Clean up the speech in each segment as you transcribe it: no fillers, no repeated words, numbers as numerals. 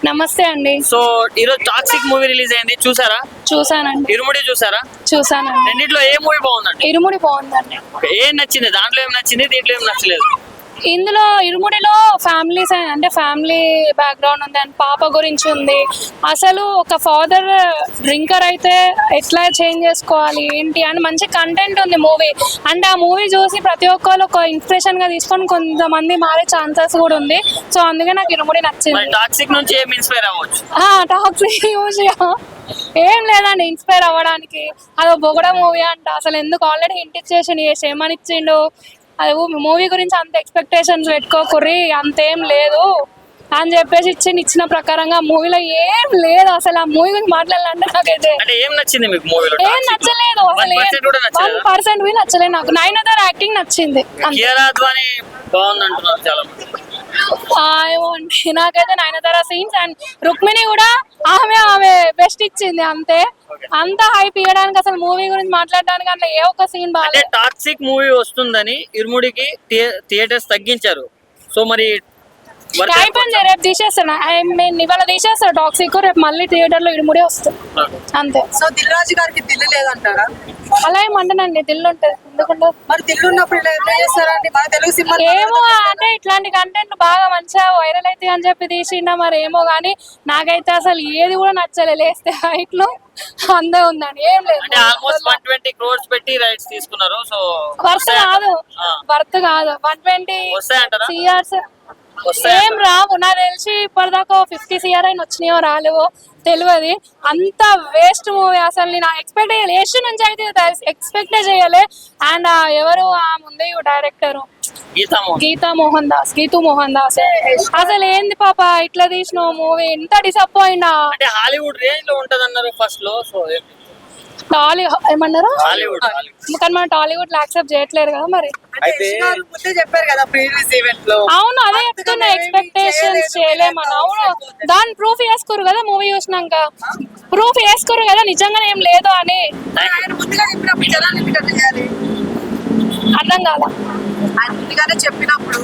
నమస్తే అండి. సో ఈరోజు టాక్సిక్ మూవీ రిలీజ్ అయింది, చూసారా? చూసానండి. ఇరుముడి చూసారా? చూసానండి. రెండిట్లో ఏ మూవీ బాగుందండి? ఇరుముడి బాగుందండి. ఏం నచ్చింది? దాంట్లో ఏం నచ్చింది, దీంట్లో ఏం నచ్చలేదు? ఇందులో ఇరుముడిలో ఫ్యామిలీస్ అంటే ఫ్యామిలీ బ్యాక్గ్రౌండ్ ఉంది అండ్ పాప గురించి ఉంది. అసలు ఒక ఫాదర్ డ్రింకర్ అయితే ఎట్లా చేంజ్ చేసుకోవాలి ఏంటి అని మంచి కంటెంట్ ఉంది మూవీ. అండ్ ఆ మూవీ చూసి ప్రతి ఒక్కరు ఒక ఇన్స్పిరేషన్ గా తీసుకొని కొంతమంది మారే ఛాన్సెస్ కూడా ఉంది. సో అందుకే నాకు ఇరుముడి నచ్చింది. టాక్సిక్ నుంచి ఏం ఇన్స్పైర్ అవ్వచ్చు? టాక్సిక్ ఏం లేదండి ఇన్స్పైర్ అవ్వడానికి. అదో బొగడ మూవీ అంట, అసలు ఎందుకు ఆల్రెడీ హింట్ ఇచ్చేసి ఏమని ఇచ్చిండు. అది మూవీ గురించి అంత ఎక్స్పెక్టేషన్స్ పెట్టుకోకుర్రి, అంతేం లేదు అని చెప్పేసి ఇచ్చిన ప్రకారంగా మూవీలో ఏం లేదు. అసలు ఆ మూవీ గురించి మాట్లాడాలంటే నాకైతే ఏం నచ్చింది మీకు మూవీలో? ఏం నచ్చలేదు, అసలు 1% కూడా నచ్చలేదు నాకు. నయనతార యాక్టింగ్ నచ్చింది. నాకైతే నయనతార సీన్స్ అండ్ రుక్మిణి కూడా ఆమె బెస్ట్ ఇచ్చింది. అంతే, అంత హైప్ ఇవ్వడానికి అసలు మూవీ గురించి మాట్లాడడానికి అట్లా ఏ ఒక్క సీన్ బాగా. టాక్సిక్ మూవీ వస్తుందని ఇరుముడికి థియేటర్స్ తగ్గించారు. సో మరి అయిపోయింది, రేపు తీసేస్తాను. ఇవాళ తీసేస్తాడు టాక్సిక్, రేపు మళ్ళీ థియేటర్ లో ఇరుముడి వస్తుంది అంతే. సో దిల్ రాజు గారికి దిల్లు లేదంటారా? అలా ఏమంటానండి, దిల్లు ఉంటుంది ఎందుకంటే. మరి దిల్లు ఉన్నప్పుడు ఇలా చేస్తారండి మన తెలుగు సినిమా? ఏమో అంటే ఇట్లాంటి కంటెంట్ బాగా మంచిగా వైరల్ అయితే అని చెప్పి తీసిండా మరి ఏమో గానీ నాకైతే అసలు ఏది కూడా నచ్చలే. లేస్తే హైట్ లో అందే ఉందండి, ఏం లేదు. ఆల్మోస్ట్ 120 crores పెట్టి రైట్స్ తీసుకున్నారు. సో వర్త్ కాదు 120 CRs ఏం రావు. నాకు తెలిసి ఇప్పటిదాకా 50 CR అయినా వచ్చినాయో రాలేవో తెలియదు. అంత వేస్ట్ మూవీ అసలు. నేను ఎక్స్పెక్ట్ చేయలే, ఏష్ నుంచి అయితే ఎక్స్పెక్ట్ చేయలే. అండ్ ఎవరు ఆ ముందే డైరెక్టర్ గీతూ మోహన్ దాస్ అసలు ఏంది పాప ఇట్లా తీసిన మూవీ, ఎంత డిసప్పాయింట్. హాలీవుడ్ రేంజ్ లో ఉంటది అన్నారు ఫస్ట్ లో. సో ఏమన్నారు కానీ మన టాలీవుడ్ యాక్సెప్ట్ చేయట్లేదు కదా మరి. చెప్పారు కదా ప్రీవియస్ ఈవెంట్ లో. అవును, అదే చెప్తున్నా, ఎక్స్పెక్టేషన్స్ చేయలేమని. అవును, దాన్ని ప్రూఫ్ చేసుకోరు కదా మూవీ చూసినాక, ప్రూఫ్ చేసుకోరు కదా నిజంగానే ఏం లేదు అని. అర్థం కాదా? ఆయన ముందుగానే చెప్పినప్పుడు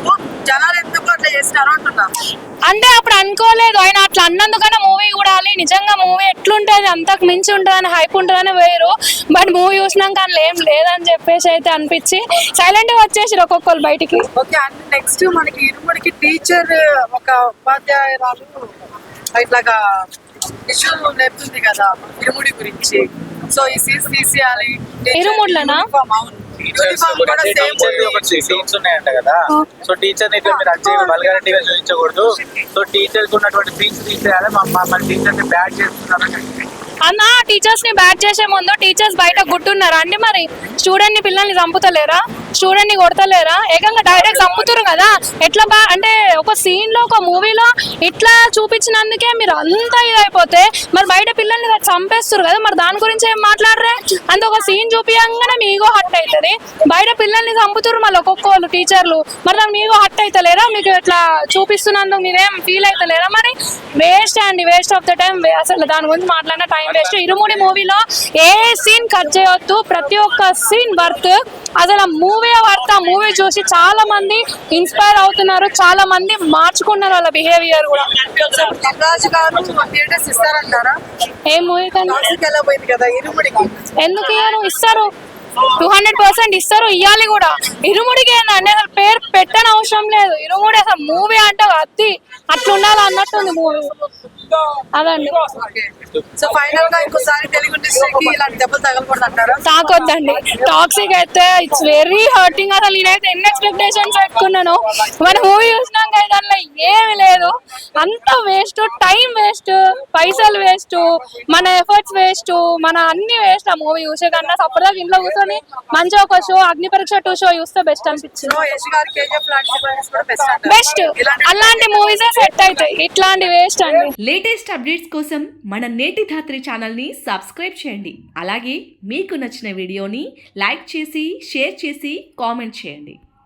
జనాలు ఎందుకు అట్లా చేస్తారు అంటున్నా. అంటే అప్పుడు అనుకోలేదు ఆయన అట్లా అన్నందుకనే మూవీ చూడాలి, నిజంగా మూవీ ఎట్లుంటది అంతకు మించి ఉంటుందని హైప్ ఉంటుందని వేరు. బట్ మూవీ చూసినాక అందులో ఏం లేదని చెప్పేసి అయితే అనిపించి సైలెంట్ గా వచ్చేసారు ఒక్కొక్కరు బయటికి. ఓకే, నెక్స్ట్ మనకి ఇరుముడికి టీచర్ ఒక ఉపాధ్యాయురాలు ఇట్లాగా ఇష్యూ నేర్పుతుంది కదా ఇరుముడి గురించి. సో ఈ సీన్స్ తీసేయాలి ఇరుముడిలోనా? సీన్స్ ఉన్నాయంట కదా. సో టీచర్ ఇట్లా మీరు వచ్చి వల్గారిటీగా చూపించకూడదు. సో టీచర్ ఉన్నటువంటి సీన్స్ తీసేయాలి. మన టీచర్ ని బ్యాడ్ చేస్తున్నారని అన్న. టీచర్స్ ని బ్యాడ్ చేసే ముందు టీచర్స్ బయట గుట్టున్నారా అండి? మరి స్టూడెంట్ ని పిల్లల్ని చంపుతలేరా? స్టూడెంట్ ని కొడతలేరా? ఏకంగా డైరెక్ట్ చంపుతారు కదా. ఎట్లా అంటే ఒక సీన్ లో ఒక మూవీలో ఇట్లా చూపించినందుకే మీరు అంతా ఇదైపోతే మరి బయట పిల్లల్ని చంపేస్తారు కదా. మరి దాని గురించి ఏం మాట్లాడరే? అంటే ఒక సీన్ చూపించగానే మీ ఈగో హట్ అవుతుంది. బయట పిల్లల్ని చంపుతారు మళ్ళీ ఒక్కొక్కరు టీచర్లు. మరి దాని మీ ఈగో హట్ అవుతలేరా? మీకు ఇట్లా చూపిస్తున్నందుకు మీరేం ఫీల్ అవుతలేరా? మరి వేస్ట్ అండి, వేస్ట్ ఆఫ్ ద టైం. అసలు దాని గురించి మాట్లాడిన టైం వేస్ట్. ఇరుముడి మూవీలో ఏ సీన్ కట్ చేయొద్దు, ప్రతి ఒక్క సీన్ వర్త్. అసలు మూవీ వర్త్. ఆ మూవీ చూసి చాలా మంది ఇన్స్పైర్ అవుతున్నారు, చాలా మంది మార్చుకున్నారు వాళ్ళ బిహేవియర్ కూడా. ఏ మూవీ ఎందుకు ఇస్తారు? 200% ఇస్తారు, ఇవ్వాలి కూడా. ఇరుముడికి ఏంటంటే అసలు పేరు పెట్టని అవసరం లేదు. ఇరుముడి అసలు మూవీ అంటే అత్తి అట్లా ఉండాలి అన్నట్టుంది మూవీ. అదండి. సో ఫైనల్ గా ఇంకోసారి తెలుగు ఇండస్ట్రీకి ఇలాంటి దెబ్బలు తగలకూడదంటారా? తాకొద్దండి. టాక్సిక్ అయితే ఇట్స్ వెరీ హర్టింగ్. అసలు నేనైతే ఎన్ని ఎక్స్పెక్టేషన్స్ పెట్టుకున్నాను, మన మూవీ చూసినాక దాంట్లో ఏమి లేదు. అంత వేస్ట్, టైం వేస్ట్, పైసలు వేస్ట్, మన ఎఫర్ట్స్ వేస్ట్, మన అన్ని వేస్ట్. ఆ మూవీ చూసే కన్నా సపరేట్ ఇంట్లో కూర్చొని మంచిగా ఒక షో అగ్ని పరీక్ష 2 షో చూస్తే బెస్ట్ అనిపించింది. బెస్ట్. అలాంటి మూవీస్ సెట్ అవుతాయి, ఇట్లాంటి వేస్ట్ అండి. లేటెస్ట్ అప్డేట్స్ కోసం మన నేటి ధాత్రి ఛానల్ని సబ్స్క్రైబ్ చేయండి. అలాగే మీకు నచ్చిన వీడియోని లైక్ చేసి షేర్ చేసి కామెంట్ చేయండి.